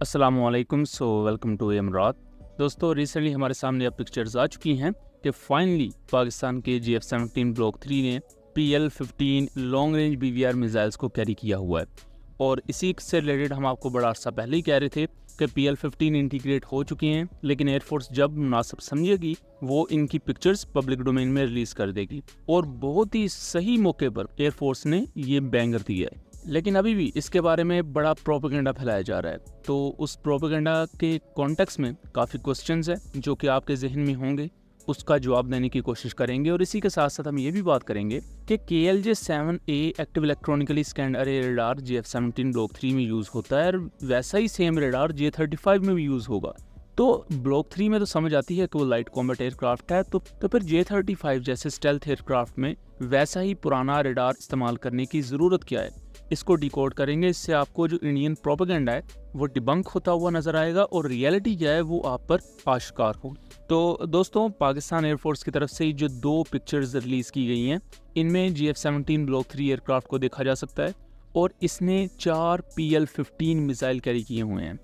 अस्सलामुअलैकुम। Welcome to इमरात। दोस्तों, रिसेंटली हमारे सामने अब पिक्चर्स आ चुकी हैं कि फाइनली पाकिस्तान के GF-17 ब्लॉक 3 ने PL-15 long range BVR missiles को कैरी किया हुआ है। और इसी से रिलेटेड हम आपको बड़ा अर्सा पहले ही कह रहे थे कि PL-15 इंटीग्रेट हो चुके हैं, लेकिन एयरफोर्स जब मुनासिब समझेगी वो इनकी पिक्चर्स पब्लिक डोमेन में रिलीज़ कर देगी। और बहुत ही सही मौके पर एयरफोर्स ने ये बैंगर दिया है, लेकिन अभी भी इसके बारे में बड़ा प्रोपेगेंडा फैलाया जा रहा है। तो उस प्रोपेगेंडा के कॉन्टेक्स्ट में काफ़ी क्वेश्चंस हैं जो कि आपके जहन में होंगे, उसका जवाब देने की कोशिश करेंगे। और इसी के साथ साथ हम ये भी बात करेंगे कि KLJ-7A एक्टिव इलेक्ट्रॉनिकली स्कैंड अरे रेडार GF-17 ब्लॉक 3 में यूज़ होता है, और वैसा ही सेम रेडार J-35 में भी यूज़ होगा। तो ब्लॉक 3 में तो समझ आती है कि वो लाइट कॉम्बैट एयरक्राफ्ट है, तो फिर J-35 जैसे स्टेल्थ एयरक्राफ्ट में वैसा ही पुराना रेडार इस्तेमाल करने की ज़रूरत क्या है, इसको डिकोड करेंगे। इससे आपको जो इंडियन प्रोपेगेंडा है वो डिबंक होता हुआ नजर आएगा और रियलिटी क्या है वो आप पर आश्कार होगी। तो दोस्तों, पाकिस्तान एयरफोर्स की तरफ से जो 2 पिक्चर्स रिलीज़ की गई हैं, इनमें GF-17 ब्लॉक 3 एयरक्राफ्ट को देखा जा सकता है और इसने 4 PL-15 मिसाइल कैरी किए हुए हैं।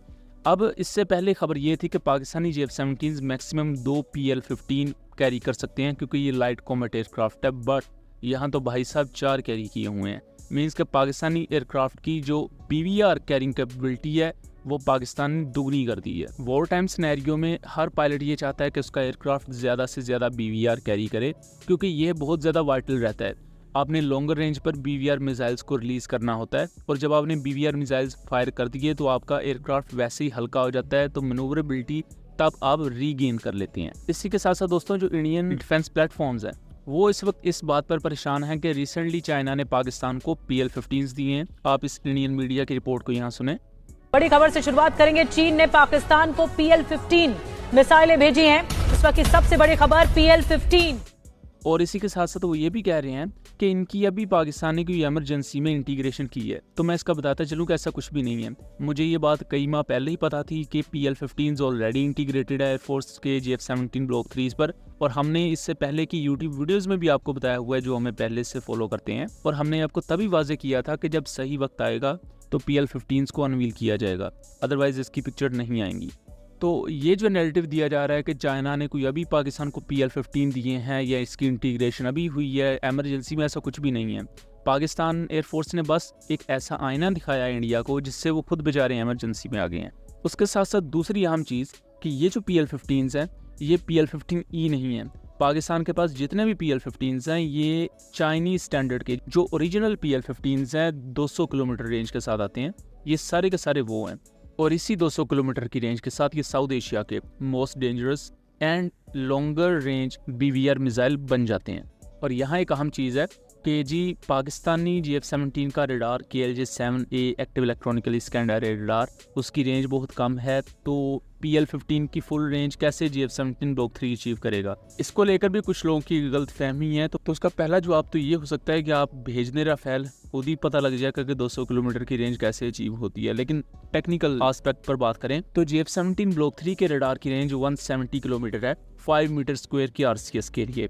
अब इससे पहले खबर ये थी कि Pakistani GF-17 maximum 2 PL-15 carry कर सकते हैं क्योंकि ये लाइट कॉम्बैट एयरक्राफ्ट है, बट यहाँ तो भाई साहब 4 कैरी किए हुए हैं। मीन्स कि पाकिस्तानी एयरक्राफ्ट की जो BVR कैरिंग कैपेबिलिटी है वो पाकिस्तान ने दुगनी कर दी है। वॉर टाइम सिनेरियो में हर पायलट ये चाहता है कि उसका एयरक्राफ्ट ज़्यादा से ज़्यादा BVR कैरी करे, क्योंकि ये बहुत ज़्यादा वाइटल रहता है। आपने लॉन्गर रेंज पर BVR मिसाइल्स को रिलीज़ करना होता है, और जब आपने BVR मिसाइल्स फायर कर दिए तो आपका एयरक्राफ्ट वैसे ही हल्का हो जाता है, तो मैनूवरेबिलिटी तब आप रीगेन कर लेते हैं। इसी के साथ साथ दोस्तों, जो इंडियन डिफेंस प्लेटफॉर्म्स हैं वो इस वक्त इस बात पर परेशान हैं कि रिसेंटली चाइना ने पाकिस्तान को PL-15 दिए हैं। आप इस इंडियन मीडिया की रिपोर्ट को यहाँ सुने। बड़ी खबर से शुरुआत करेंगे। चीन ने पाकिस्तान को PL-15 मिसाइलें भेजी हैं। इस वक्त की सबसे बड़ी खबर PL-15। और इसी के साथ साथ वो ये भी कह रहे हैं कि इनकी अभी पाकिस्तान ने कोई इमरजेंसी में इंटीग्रेशन की है। तो मैं इसका बताता चलूँ कि ऐसा कुछ भी नहीं है। मुझे ये बात कई माह पहले ही पता थी कि PL-15 ऑलरेडी इंटीग्रेटेड है एयरफोर्स के GF-17 ब्लॉक 3 पर, और हमने इससे पहले की यूट्यूब वीडियोस में भी आपको बताया हुआ है जो हमें पहले से फॉलो करते हैं। और हमने आपको तभी वाजे किया था कि जब सही वक्त आएगा तो PL-15 को अनवील किया जाएगा, अदरवाइज इसकी पिक्चर नहीं आएंगी। तो ये जो नैरेटिव दिया जा रहा है कि चाइना ने कोई अभी पाकिस्तान को PL-15 दिए हैं या इसकी इंटीग्रेशन अभी हुई है एमरजेंसी में, ऐसा कुछ भी नहीं है। पाकिस्तान एयरफोर्स ने बस एक ऐसा आईना दिखाया है इंडिया को जिससे वो खुद बेचारे एमरजेंसी में आ गए हैं। उसके साथ साथ दूसरी अहम चीज़ कि ये जो PL-15 हैं ये PL-15E नहीं है। पाकिस्तान के पास जितने भी PL-15 हैं ये चाइनीज स्टैंडर्ड के जो ओरिजिनल PL-15 हैं 200 किलोमीटर रेंज के साथ आते हैं। ये सारे के सारे वो हैं, और इसी 200 किलोमीटर की रेंज के साथ ये साउथ एशिया के most dangerous and longer range BVR missile बन जाते हैं। और यहाँ एक अहम चीज़ है कि जी पाकिस्तानी GF-17 का radar KLJ-7A active electronically scanned अरे रेडार, उसकी रेंज बहुत कम है, तो PL-15 की फुल रेंज कैसे GF-17 ब्लॉक 3 अचीव करेगा। इसको लेकर भी कुछ लोगों की गलत फहमी है। तो उसका पहला जवाब तो ये हो सकता है कि आप भेजने राफेल खुद ही पता लग जाएगा कि 200 किलोमीटर की रेंज कैसे अचीव होती है। लेकिन टेक्निकल एस्पेक्ट पर बात करें तो GF-17 ब्लॉक 3 के रेडार की रेंज 170 किलोमीटर है 5 मीटर स्क्वायर की RCS के लिए।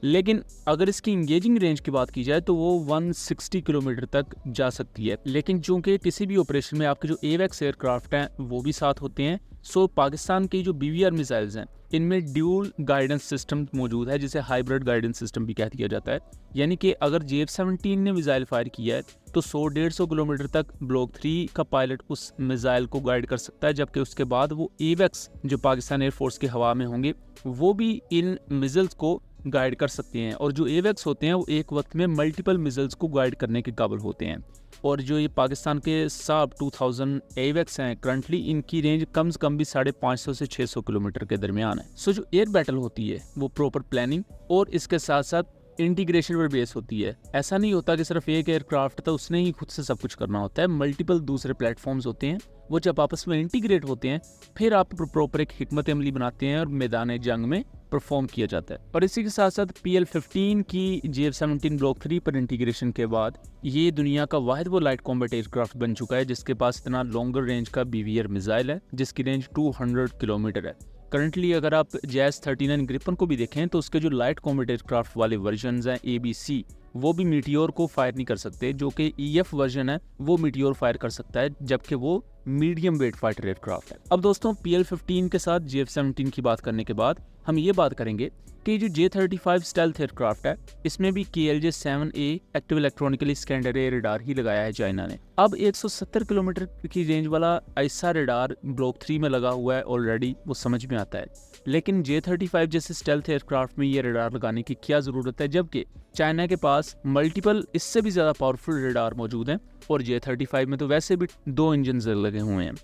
लेकिन अगर इसकी इंगेजिंग रेंज की बात की जाए तो वो 160 किलोमीटर तक जा सकती है। लेकिन चूंकि किसी भी ऑपरेशन में आपके जो AWACS एयरक्राफ्ट हैं वो भी साथ होते हैं, सो पाकिस्तान की जो BVR मिसाइल्स हैं इनमें ड्यूल गाइडेंस सिस्टम मौजूद है, जिसे हाइब्रिड गाइडेंस सिस्टम भी कह दिया जाता है। यानी कि अगर GF-17 ने मिसाइल फायर किया है तो 100-150 किलोमीटर तक ब्लॉक 3 का पायलट उस मिसाइल को गाइड कर सकता है, जबकि उसके बाद वो AWACS जो पाकिस्तान एयरफोर्स के हवा में होंगे वो भी इन मिसाइल्स को गाइड कर सकते हैं। और जो AWACS होते हैं वो एक वक्त में मल्टीपल मिसाइल्स को गाइड करने के काबिल होते हैं। और जो ये पाकिस्तान के साब 2000 AWACS हैं करंटली, इनकी रेंज कम से कम भी 550 से 600 किलोमीटर के दरमियान है। सो जो एयर बैटल होती है वो प्रॉपर प्लानिंग और इसके साथ साथ इंटीग्रेशन पर बेस होती है। ऐसा नहीं होता कि सिर्फ एक एयरक्राफ्ट था उसने ही खुद से सब कुछ करना होता है। मल्टीपल दूसरे प्लेटफॉर्म्स होते हैं, वो जब आपस में इंटीग्रेट होते हैं फिर आप प्रॉपर एक हिकमत अमली बनाते हैं और मैदान जंग में परफॉर्म किया जाता है। और इसी के साथ साथ PL-15 की GF-17 ब्लॉक 3 पर इंटीग्रेशन के बाद ये दुनिया का वाहिद वो लाइट कॉम्बैट एयरक्राफ्ट बन चुका है जिसके पास इतना लॉन्गर रेंज का BVR मिसाइल है जिसकी रेंज 200 किलोमीटर है। करंटली अगर आप JAS-39 ग्रिपन को भी देखें तो उसके जो लाइट कॉम्बैट एयरक्राफ्ट वाले वर्जन हैं ABC, वो भी मीटियोर को फायर नहीं कर सकते, जो कि EF वर्जन है वो मीटियोर फायर कर सकता है, जबकि वो मीडियम वेट फाइटर एयरक्राफ्ट है। अब दोस्तों PL-15 के साथ JF-17 की बात करने के बाद हम ये बात करेंगे कि जो J-35 स्टेल्थ एयरक्राफ्ट है इसमें भी KLJ-7A active electronically scanned array radar ही लगाया है चाइना ने। अब 170 किलोमीटर की रेंज वाला ऐसा रडार ब्लॉक 3 में लगा हुआ है ऑलरेडी, वो समझ में आता है, लेकिन J-35 जैसे स्टेल्थ एयरक्राफ्ट में ये रडार लगाने की क्या ज़रूरत है, जबकि चाइना के पास मल्टीपल इससे भी ज़्यादा पावरफुल रडार मौजूद हैं और J-35 में तो वैसे भी 2 इंजन लगे हुए हैं।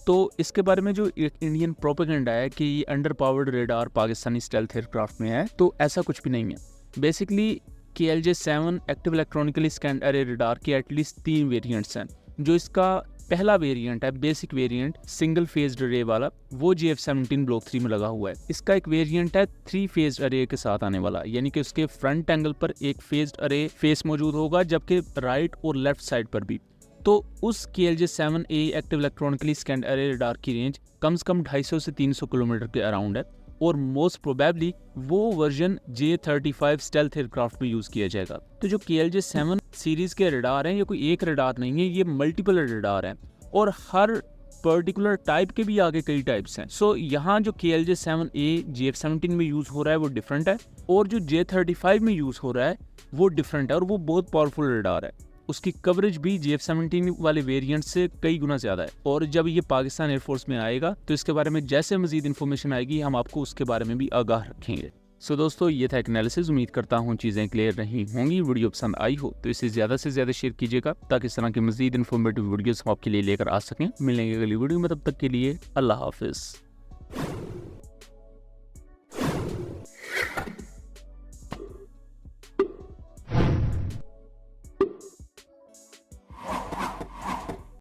तो इसके बारे में जो एक इंडियन प्रोपेगेंडा है कि ये under powered radar Pakistani stealth aircraft में है, तो ऐसा कुछ भी नहीं है। Basically KLJ-7 active electronically scanned array radar के एटलीस्ट 3 वेरिएंट्स हैं। जो इसका पहला वेरिएंट है, बेसिक वेरिएंट सिंगल फेज्ड अरे वाला, वो JF-17 ब्लॉक 3 में लगा हुआ है। इसका एक वेरिएंट है 3 फेज्ड अरे के साथ आने वाला, यानी कि उसके फ्रंट एंगल पर एक फेज्ड अरे फेस मौजूद होगा, जबकि राइट और लेफ्ट साइड पर भी। तो उस KLJ-7A active electronically scanned array radar की रेंज कम से कम 250 से 300 किलोमीटर के अराउंड है और मोस्ट प्रोबेबली वो वर्जन J-35 स्टेल्थ एयरक्राफ्ट में यूज़ किया जाएगा। तो जो KLJ-7 सीरीज़ के रडार हैं, ये कोई एक रडार नहीं है, ये मल्टीपल रडार हैं और हर पर्टिकुलर टाइप के भी आगे कई टाइप्स हैं। सो यहाँ जो KLJ-7A JF-17 में यूज़ हो रहा है वो डिफरेंट है और जो J-35 में यूज़ हो रहा है वो डिफरेंट है और वो बहुत पावरफुल रडार है। उसकी कवरेज भी JF-17 वाले वेरिएंट से कई गुना ज़्यादा है और जब ये पाकिस्तान एयरफोर्स में आएगा तो इसके बारे में जैसे मज़ीद इन्फॉर्मेशन आएगी हम आपको उसके बारे में भी आगाह रखेंगे। सो दोस्तों, ये था एक एनालिसिस। उम्मीद करता हूँ चीज़ें क्लियर रही होंगी। वीडियो पसंद आई हो तो इसे ज़्यादा से ज़्यादा शेयर कीजिएगा ताकि इस तरह की मज़ीद इन्फॉर्मेटिव वीडियोस हम आपके लिए लेकर आ सकें। मिलेंगे अगली वीडियो में, तब तक के लिए अल्लाह हाफिज़।